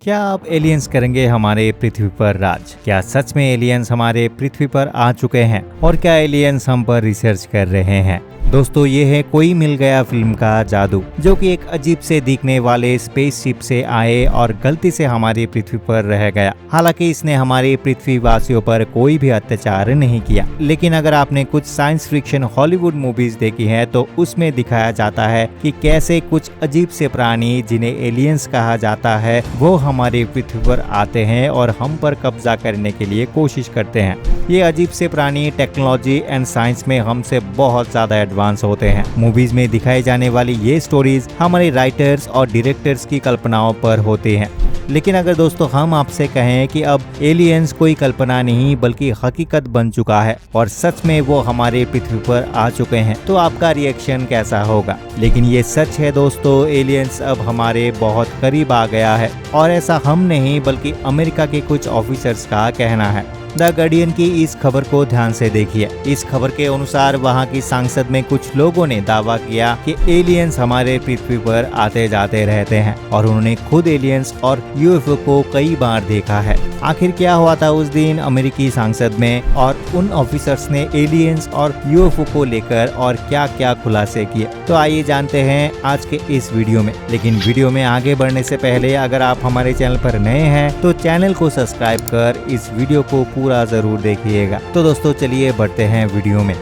क्या अब एलियंस करेंगे हमारे पृथ्वी पर राज? क्या सच में एलियंस हमारे पृथ्वी पर आ चुके हैं और क्या एलियंस हम पर रिसर्च कर रहे हैं? दोस्तों, ये है कोई मिल गया फिल्म का जादू, जो कि एक अजीब से दिखने वाले स्पेसशिप से आए और गलती से हमारी पृथ्वी पर रह गया। हालांकि इसने हमारे पृथ्वी वासियों पर कोई भी अत्याचार नहीं किया, लेकिन अगर आपने कुछ साइंस फिक्शन हॉलीवुड मूवीज देखी है तो उसमें दिखाया जाता है कि कैसे कुछ अजीब से प्राणी जिन्हें एलियंस कहा जाता है वो हमारे पृथ्वी पर आते हैं और हम पर कब्जा करने के लिए कोशिश करते हैं। ये अजीब से प्राणी टेक्नोलॉजी एंड साइंस में हमसे बहुत ज्यादा एडवांस होते हैं। मूवीज में दिखाई जाने वाली ये स्टोरीज हमारे राइटर्स और डायरेक्टर्स की कल्पनाओं पर होती हैं। लेकिन अगर दोस्तों हम आपसे कहें कि अब एलियंस कोई कल्पना नहीं बल्कि हकीकत बन चुका है और सच में वो हमारे पृथ्वी पर आ चुके हैं, तो आपका रिएक्शन कैसा होगा? लेकिन ये सच है दोस्तों, एलियंस अब हमारे बहुत करीब आ गया है और ऐसा हम नहीं बल्कि अमेरिका के कुछ ऑफिसर्स का कहना है। द गार्डियन की इस खबर को ध्यान से देखिए। इस खबर के अनुसार वहां की संसद में कुछ लोगों ने दावा किया कि एलियंस हमारे पृथ्वी पर आते जाते रहते हैं और उन्होंने खुद एलियंस और यूएफओ को कई बार देखा है। आखिर क्या हुआ था उस दिन अमेरिकी संसद में और उन ऑफिसर्स ने एलियंस और यूएफओ को लेकर और क्या क्या खुलासे किए? तो आइए जानते हैं आज के इस वीडियो में। लेकिन वीडियो में आगे बढ़ने से पहले अगर आप हमारे चैनल पर नए हैं तो चैनल को सब्सक्राइब कर इस वीडियो को पूरा जरूर देखिएगा। तो दोस्तों चलिए बढ़ते हैं वीडियो में।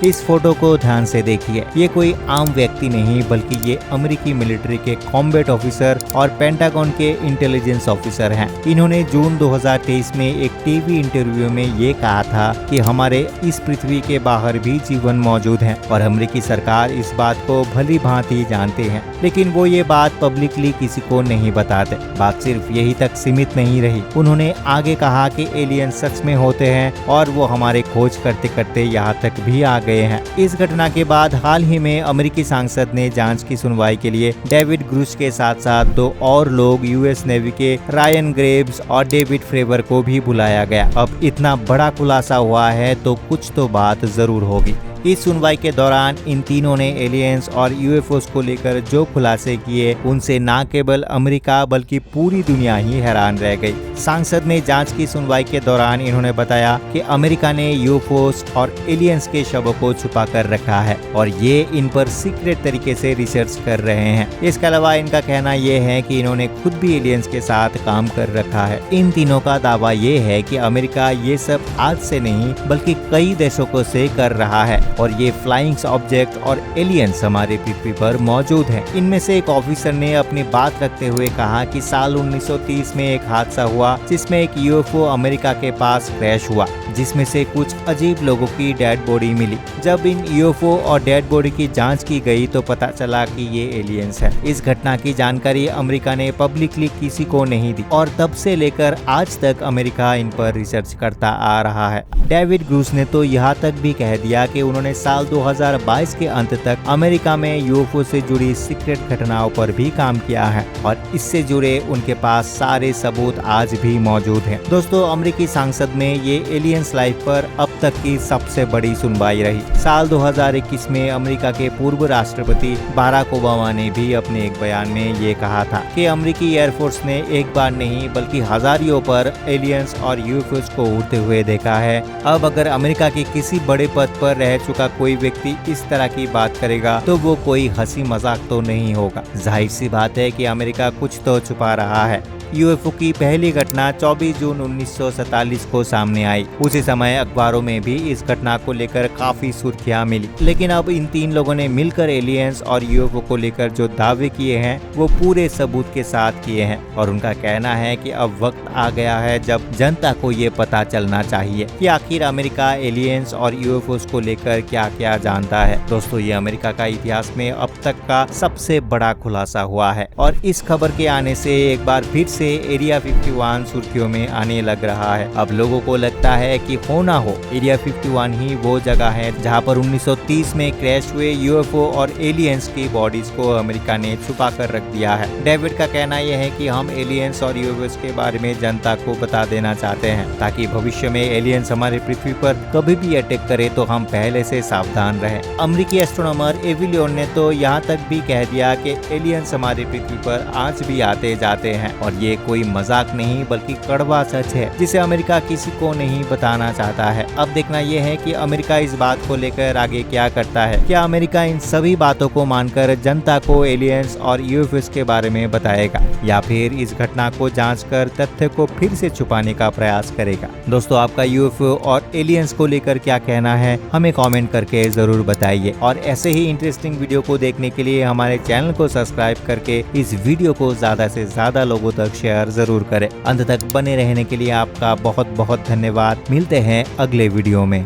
इस फोटो को ध्यान से देखिए। ये कोई आम व्यक्ति नहीं बल्कि ये अमेरिकी मिलिट्री के कॉम्बैट ऑफिसर और पेंटागन के इंटेलिजेंस ऑफिसर हैं। इन्होंने जून 2023 में एक टीवी इंटरव्यू में ये कहा था कि हमारे इस पृथ्वी के बाहर भी जीवन मौजूद है और अमेरिकी सरकार इस बात को भली भांति जानते हैं, लेकिन वो ये बात पब्लिकली किसी को नहीं बताते। बात सिर्फ यही तक सीमित नहीं रही। उन्होंने आगे कहा कि एलियन सच में होते हैं और वो हमारे खोज करते करते यहाँ तक भी आ गए हैं। इस घटना के बाद हाल ही में अमेरिकी सांसद ने जांच की सुनवाई के लिए डेविड ग्रूस के साथ साथ दो और लोग यूएस नेवी के रायन ग्रेव्स और डेविड फ्रेवर को भी बुलाया गया। अब इतना बड़ा खुलासा हुआ है तो कुछ तो बात जरूर होगी। इस सुनवाई के दौरान इन तीनों ने एलियंस और यूएफओस को लेकर जो खुलासे किए उनसे न केवल अमेरिका बल्कि पूरी दुनिया ही हैरान रह गई। सांसद ने जांच की सुनवाई के दौरान इन्होंने बताया कि अमेरिका ने यूएफओस और एलियंस के शवों को छुपा कर रखा है और ये इन पर सीक्रेट तरीके से रिसर्च कर रहे हैं। इसके अलावा इनका कहना ये है कि इन्होंने खुद भी एलियंस के साथ काम कर रखा है। इन तीनों का दावा ये है कि अमेरिका ये सब आज से नहीं बल्कि कई दशकों से कर रहा है और ये फ्लाइंग ऑब्जेक्ट और एलियंस हमारे पृथ्वी पर मौजूद हैं। इनमें से एक ऑफिसर ने अपनी बात रखते हुए कहा कि साल 1930 में एक हादसा हुआ जिसमें एक यूएफओ अमेरिका के पास क्रैश हुआ, जिसमें से कुछ अजीब लोगों की डेड बॉडी मिली। जब इन यूएफओ और डेड बॉडी की जांच की गई तो पता चला कि ये एलियंस है। इस घटना की जानकारी अमेरिका ने पब्लिकली किसी को नहीं दी और तब से लेकर आज तक अमेरिका इन पर रिसर्च करता आ रहा है। डेविड ग्रूस ने तो यहाँ तक भी कह दिया कि उन्होंने साल 2022 के अंत तक अमेरिका में यूएफओ से जुड़ी सीक्रेट घटनाओं पर भी काम किया है और इससे जुड़े उनके पास सारे सबूत आज भी मौजूद हैं। दोस्तों, अमेरिकी संसद में ये एलियंस लाइफ पर अब तक की सबसे बड़ी सुनवाई रही। साल 2021 में अमेरिका के पूर्व राष्ट्रपति बाराक ओबामा ने भी अपने एक बयान में ये कहा था कि अमेरिकी एयरफोर्स ने एक बार नहीं बल्कि हजारों पर एलियंस और यूएफओस को उड़ते हुए देखा है। अब अगर अमेरिका के किसी बड़े पद पर रह चुका कोई व्यक्ति इस तरह की बात करेगा तो वो कोई हंसी मजाक तो नहीं होगा। जाहिर सी बात है कि अमेरिका कुछ तो छुपा रहा है। यूएफओ की पहली घटना 24 जून 1947 को सामने आई। उसी समय अखबारों में भी इस घटना को लेकर काफी सुर्खियां मिली। लेकिन अब इन तीन लोगों ने मिलकर एलियंस और यूएफओ को लेकर जो दावे किए हैं वो पूरे सबूत के साथ किए हैं और उनका कहना है कि अब वक्त आ गया है जब जनता को ये पता चलना चाहिए कि आखिर अमेरिका एलियंस और यूएफओ को लेकर क्या क्या जानता है। दोस्तों, ये अमेरिका का इतिहास में अब तक का सबसे बड़ा खुलासा हुआ है और इस खबर के आने से एक बार फिर से एरिया 51 सुर्खियों में आने लग रहा है। अब लोगों को लगता है कि हो ना हो एरिया 51 ही वो जगह है जहां पर 1930 में क्रैश हुए यूएफओ और एलियंस की बॉडीज को अमेरिका ने छुपा कर रख दिया है। डेविड का कहना यह है कि हम एलियंस और यूएफओ के बारे में जनता को बता देना चाहते हैं ताकि भविष्य में एलियंस हमारे पृथ्वी पर कभी भी अटैक करे तो हम पहले से सावधान रहें। अमेरिकी एस्ट्रोनॉमर एविलियन ने तो यहाँ तक भी कह दिया कि एलियंस हमारे पृथ्वी पर आज भी आते जाते हैं और ये ये कोई मजाक नहीं बल्कि कड़वा सच है जिसे अमेरिका किसी को नहीं बताना चाहता है। अब देखना यह है कि अमेरिका इस बात को लेकर आगे क्या करता है। क्या अमेरिका इन सभी बातों को मानकर जनता को एलियंस और यूएफओस के बारे में बताएगा या फिर इस घटना को जांचकर तथ्य को फिर से छुपाने का प्रयास करेगा। दोस्तों, आपका यूएफओ और एलियंस को लेकर क्या कहना है हमें कमेंट करके जरूर बताइए और ऐसे ही इंटरेस्टिंग वीडियो को देखने के लिए हमारे चैनल को सब्सक्राइब करके इस वीडियो को ज्यादा से ज्यादा लोगों तक शेयर जरूर करें। अंत तक बने रहने के लिए आपका बहुत बहुत धन्यवाद। मिलते हैं अगले वीडियो में।